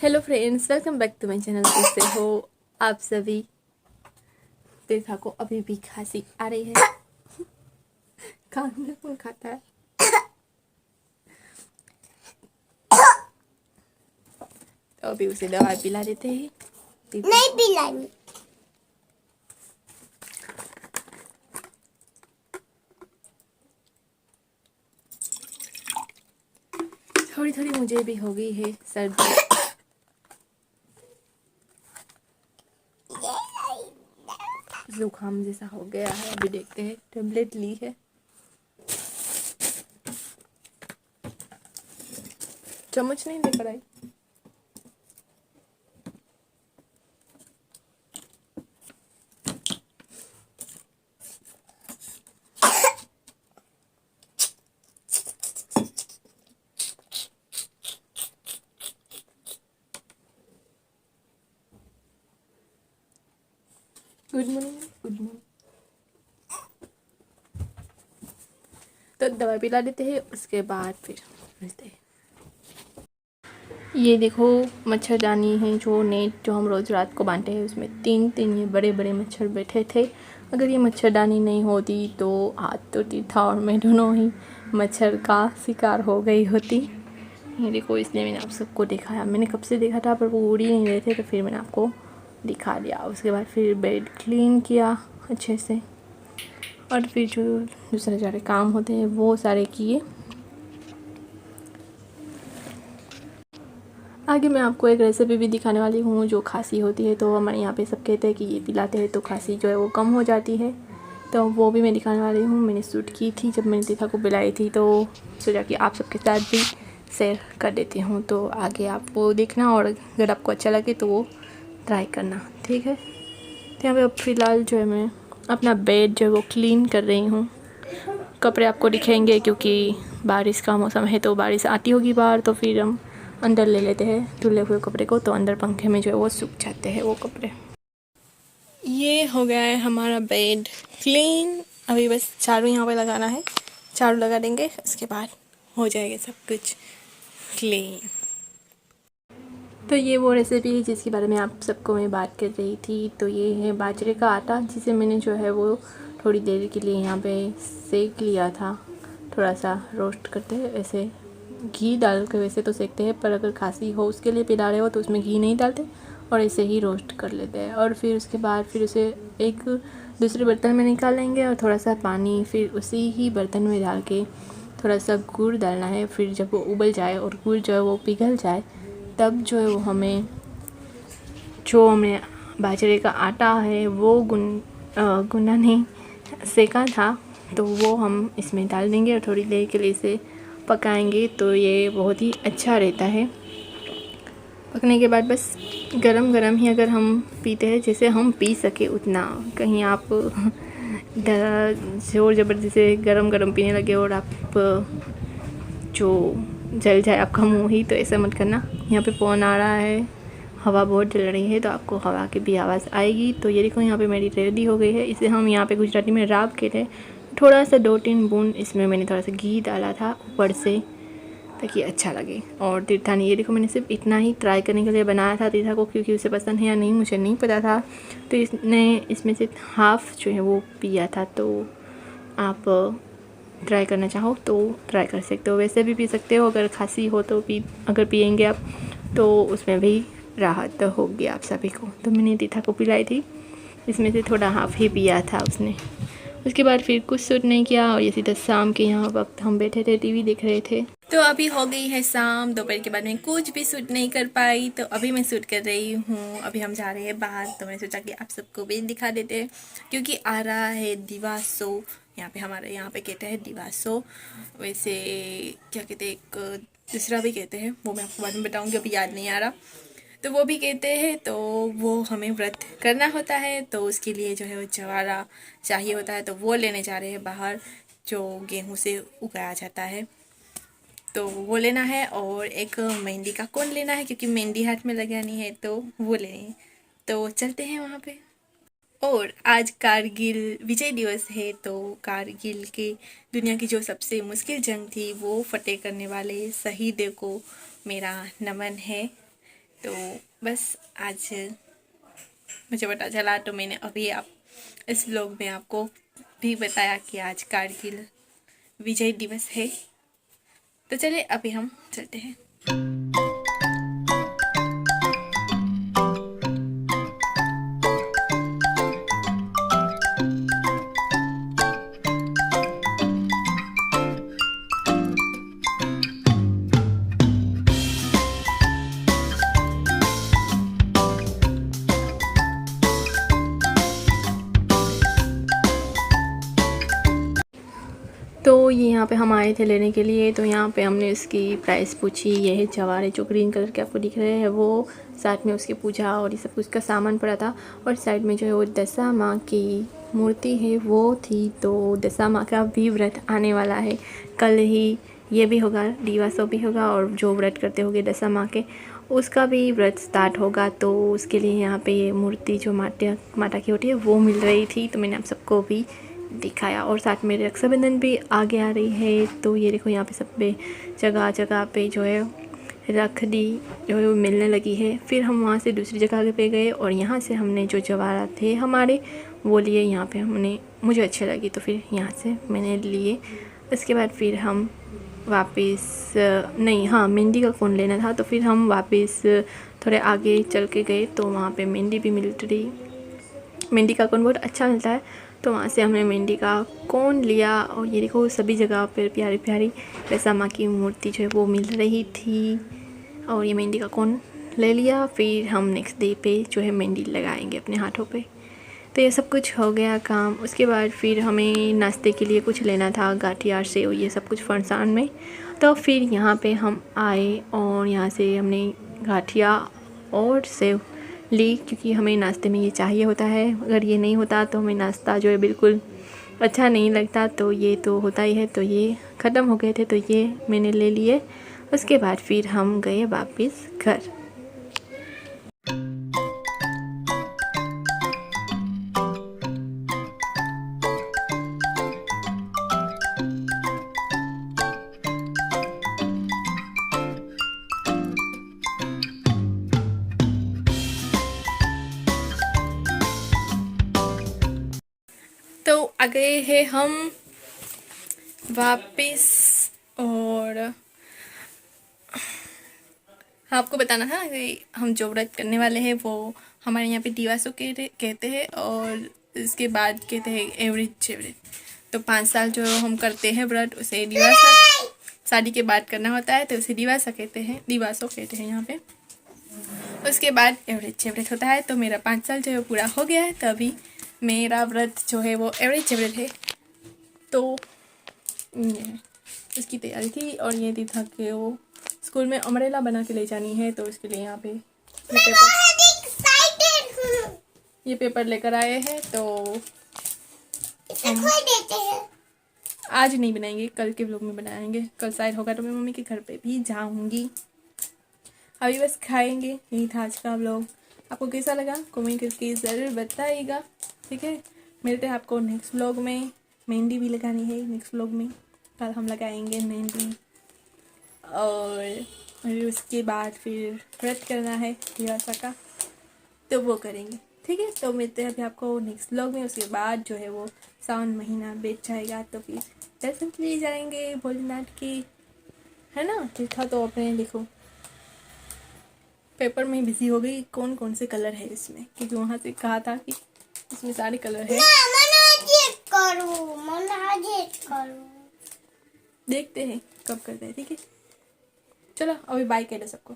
Hello friends, welcome back to my channel. कैसे हो आप सभी? देखा को अभी भी खांसी आ रही है। कान में कौन खाता है? तो अभी उसे दवा पिला देते हैं। नहीं पिलाई। थोड़ी थोड़ी मुझे भी हो गई है सर्दी। जुकाम जैसा हो गया है। अभी देखते हैं, टेबलेट ली है। चम्मच नहीं लेकर आई। Good morning, good morning. तो दवा पिला देते हैं, उसके बाद फिर मिलते हैं। ये देखो, मच्छरदानी है, जो नेट जो हम रोज़ रात को बांधते हैं उसमें तीन तीन ये बड़े बड़े मच्छर बैठे थे। अगर ये मच्छरदानी नहीं होती तो हाथ टूटी था और मैं दोनों ही मच्छर का शिकार हो गई होती। ये देखो, इसलिए मैंने आप सबको दिखाया। मैंने कब से देखा था पर वो उड़ ही नहीं रहे थे, तो फिर मैंने आपको दिखा दिया। उसके बाद फिर बेड क्लीन किया अच्छे से, और फिर जो दूसरे सारे काम होते हैं वो सारे किए। आगे मैं आपको एक रेसिपी भी दिखाने वाली हूँ। जो खांसी होती है तो हमारे यहाँ पे सब कहते हैं कि ये पिलाते हैं तो खांसी जो है वो कम हो जाती है, तो वो भी मैं दिखाने वाली हूँ। मैंने शूट की थी जब मैंने देखा को पिलाई थी, तो सोचा कि आप सबके साथ भी शेयर कर देती हूँ। तो आगे आप वो देखना, और अगर आपको अच्छा लगे तो वो ट्राई करना, ठीक है। तो यहाँ पर फ़िलहाल जो है मैं अपना बेड जो है वो क्लीन कर रही हूँ। कपड़े आपको दिखेंगे क्योंकि बारिश का मौसम है, तो बारिश आती होगी बाहर, तो फिर हम अंदर ले लेते हैं धुले हुए कपड़े को, तो अंदर पंखे में जो है वो सूख जाते हैं वो कपड़े। ये हो गया है हमारा बेड क्लीन। अभी बस झाड़ू यहाँ पे लगाना है, झाड़ू लगा देंगे, उसके बाद हो जाएगा सब कुछ क्लीन। तो ये वो रेसिपी है जिसके बारे में आप सबको मैं बात कर रही थी। तो ये है बाजरे का आटा, जिसे मैंने जो है वो थोड़ी देर के लिए यहाँ पे सेक लिया था। थोड़ा सा रोस्ट करते हैं, ऐसे घी डाल कर वैसे तो सेकते हैं, पर अगर खांसी हो उसके लिए पिला रहे हो तो उसमें घी नहीं डालते और ऐसे ही रोस्ट कर लेते हैं। और फिर उसके बाद फिर उसे एक दूसरे बर्तन में निकाल लेंगे, और थोड़ा सा पानी फिर उसी ही बर्तन में डाल के थोड़ा सा गुड़ डालना है। फिर जब वो उबल जाए और गुड़ जो है वो पिघल जाए, तब जो है वो हमें बाजरे का आटा है वो गुना नहीं सेका था, तो वो हम इसमें डाल देंगे और थोड़ी देर के लिए इसे पकाएंगे। तो ये बहुत ही अच्छा रहता है। पकने के बाद बस गरम गरम ही अगर हम पीते हैं, जैसे हम पी सके उतना, कहीं आप ज़ोर ज़बरदस्ती से गरम गरम पीने लगे और आप जो जल जाए आपका मुंह ही, तो ऐसा मत करना। यहाँ पे फ़ोन आ रहा है, हवा बहुत चल रही है, तो आपको हवा की भी आवाज़ आएगी। तो ये देखो, यहाँ पे मेरी रेडी हो गई है। इसे हम यहाँ पे गुजराती में राब कहते हैं। थोड़ा सा 2-3 बूंद इसमें मैंने थोड़ा सा घी डाला था ऊपर से, ताकि अच्छा लगे। और तीर्था ने, ये देखो, मैंने सिर्फ इतना ही ट्राई करने के लिए बनाया था तीर्था को, क्योंकि उसे पसंद है या नहीं मुझे नहीं पता था। तो इसने इसमें से हाफ़ जो है वो पिया था। तो आप ट्राई करना चाहो तो ट्राई कर सकते हो, वैसे भी पी सकते हो। अगर खांसी हो तो अगर पियेंगे आप तो उसमें भी राहत होगी आप सभी को। तो मैंने तीर्था को पिलाई थी, इसमें से थोड़ा हाफ ही पिया था उसने। उसके बाद फिर कुछ शूट नहीं किया, और ये सीधा शाम के यहाँ वक्त हम बैठे थे, टीवी देख रहे थे। तो अभी हो गई है शाम, दोपहर के बाद मैं कुछ भी शूट नहीं कर पाई, तो अभी मैं शूट कर रही हूँ। अभी हम जा रहे हैं बाहर, तो मैंने सोचा कि आप सबको भी दिखा देते हैं, क्योंकि आ रहा है दिवासो। यहाँ पे हमारे यहाँ पे कहते हैं दिवासो, वैसे क्या कहते हैं, एक दूसरा भी कहते हैं, वो मैं आपको बाद में बताऊँगी, अभी याद नहीं आ रहा। तो वो भी कहते हैं, तो वो हमें व्रत करना होता है, तो उसके लिए जो है वो जवारा चाहिए होता है, तो वो लेने जा रहे हैं बाहर, जो गेहूं से उगाया जाता है, तो वो लेना है। और एक मेहंदी का कोन लेना है, क्योंकि मेहंदी हाथ में लगानी है, तो वो लेनी है। तो चलते हैं वहाँ पे। और आज कारगिल विजय दिवस है, तो कारगिल के दुनिया की जो सबसे मुश्किल जंग थी वो फतेह करने वाले शहीदों को मेरा नमन है। तो बस आज मुझे पता चला तो मैंने अभी आप इस व्लॉग में आपको भी बताया कि आज कारगिल विजय दिवस है। तो चलिए अभी हम चलते हैं। तो ये यहाँ पे हम आए थे लेने के लिए। तो यहाँ पे हमने इसकी प्राइस पूछी। ये है जवारे जो ग्रीन कलर के आपको दिख रहे हैं, वो साथ में उसकी पूजा और ये सब कुछ का सामान पड़ा था। और साइड में जो है वो दशा माँ की मूर्ति है वो थी। तो दशा माँ का भी व्रत आने वाला है, कल ही ये भी होगा, दिवासो भी होगा, और जो व्रत करते होंगे दशा माँ के उसका भी व्रत स्टार्ट होगा। तो उसके लिए यहाँ पे ये मूर्ति जो माता की होती है वो मिल रही थी, तो मैंने आप सबको भी दिखाया। और साथ में रक्षाबंधन भी आगे आ रही है। तो ये देखो यहाँ पे सब पे जगह जगह पे जो है रखड़ी जो है वो मिलने लगी है। फिर हम वहाँ से दूसरी जगह पे गए और यहाँ से हमने जो जवारा थे हमारे वो लिए। यहाँ पे हमने मुझे अच्छे लगी तो फिर यहाँ से मैंने लिए। उसके बाद फिर हम वापस नहीं, हाँ, मेहंदी का कोन लेना था। तो फिर हम वापस थोड़े आगे चल के गए तो वहाँ पे मेहंदी भी मिल रही। मेहंदी का कोन बहुत अच्छा मिलता है, तो वहाँ से हमने मेहंदी का कोन लिया। और ये देखो सभी जगह पर प्यारी प्यारी दशा माँ की मूर्ति जो है वो मिल रही थी। और ये मेहंदी का कोन ले लिया। फिर हम नेक्स्ट डे पे जो है मेहंदी लगाएंगे अपने हाथों पे। तो ये सब कुछ हो गया काम। उसके बाद फिर हमें नाश्ते के लिए कुछ लेना था, गाठियार से और ये सब कुछ फरसान में। तो फिर यहाँ पे हम आए और यहाँ से हमने गाठिया और सेव ली, क्योंकि हमें नाश्ते में ये चाहिए होता है। अगर ये नहीं होता तो हमें नाश्ता जो है बिल्कुल अच्छा नहीं लगता। तो ये तो होता ही है। तो ये ख़त्म हो गए थे तो ये मैंने ले लिए। उसके बाद फिर हम गए वापस घर। तो आ गए हैं हम वापस। और आपको बताना था कि हम जो व्रत करने वाले हैं वो हमारे यहाँ पे दिवासो कहते हैं, और इसके बाद कहते हैं एवरेज। तो 5 साल जो हम करते हैं व्रत उसे दिवासा, शादी के बाद करना होता है तो उसे दिवासा कहते हैं, दिवासो कहते हैं यहाँ पे। उसके बाद एवरेज होता है। तो मेरा 5 साल जो है पूरा हो गया है। तो अभी मेरा व्रत जो है वो एवरेज है। तो ये इसकी तैयारी थी। और ये थी था कि वो स्कूल में अम्ब्रेला बना के ले जानी है। तो इसके लिए यहाँ पे ये पेपर लेकर आए हैं। तो हम आज नहीं बनाएंगे, कल के व्लॉग में बनाएंगे। कल शायद होगा तो मैं मम्मी के घर पे भी जाऊंगी। अभी बस खाएंगे। यही था आज का व्लॉग। आपको कैसा लगा कमेंट करके ज़रूर बताइएगा, ठीक है। मिलते हैं आपको नेक्स्ट व्लॉग में। मेहंदी भी लगानी है नेक्स्ट व्लॉग में, कल हम लगाएंगे मेहंदी। और उसके बाद फिर व्रत करना है दिवासा का, तो वो करेंगे, ठीक है। तो मिलते हैं अभी आपको नेक्स्ट व्लॉग में। उसके बाद जो है वो सावन महीना बीत जाएगा तो फिर दर्शन के लिए जाएंगे भोलेनाथ के, है ना। लिखा तो अपने लिखो, पेपर में बिजी हो गई कौन कौन से कलर है इसमें, क्योंकि वहाँ से कहा था कि इसमें सारे कलर है। देखते हैं कब करते हैं, ठीक है। चलो अभी बाय कह दो सबको।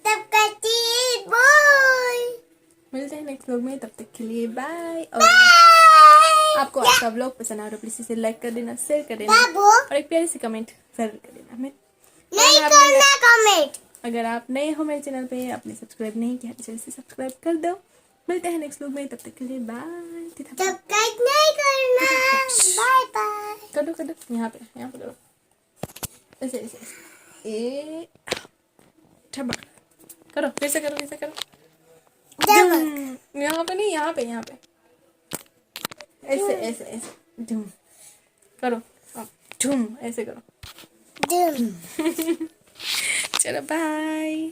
तब करती बाय। मिलते हैं नेक्स्ट व्लॉग में, तब तक के लिए बाय। और आपको आज का व्लॉग पसंद आया तो प्लीज इसे लाइक कर देना, शेयर कर देना और एक प्यारी सी कमेंट जरूर कर देना। मैं नहीं करना कमेंट। अगर आप नए हो मेरे चैनल पे, आपने सब्सक्राइब नहीं किया तो चैनल से सब्सक्राइब कर दो। मिलते हैं नेक्स्ट व्लॉग में, तब तक के लिए बाय। सब्सक्राइब नहीं करना, बाय बाय। कर दो यहाँ पे करो, ऐसे ऐसे ए ठबक करो, कैसे करो यहाँ पे नहीं, यहाँ पे ऐसे धूम करो, धूम ऐसे करो। चलो बाय।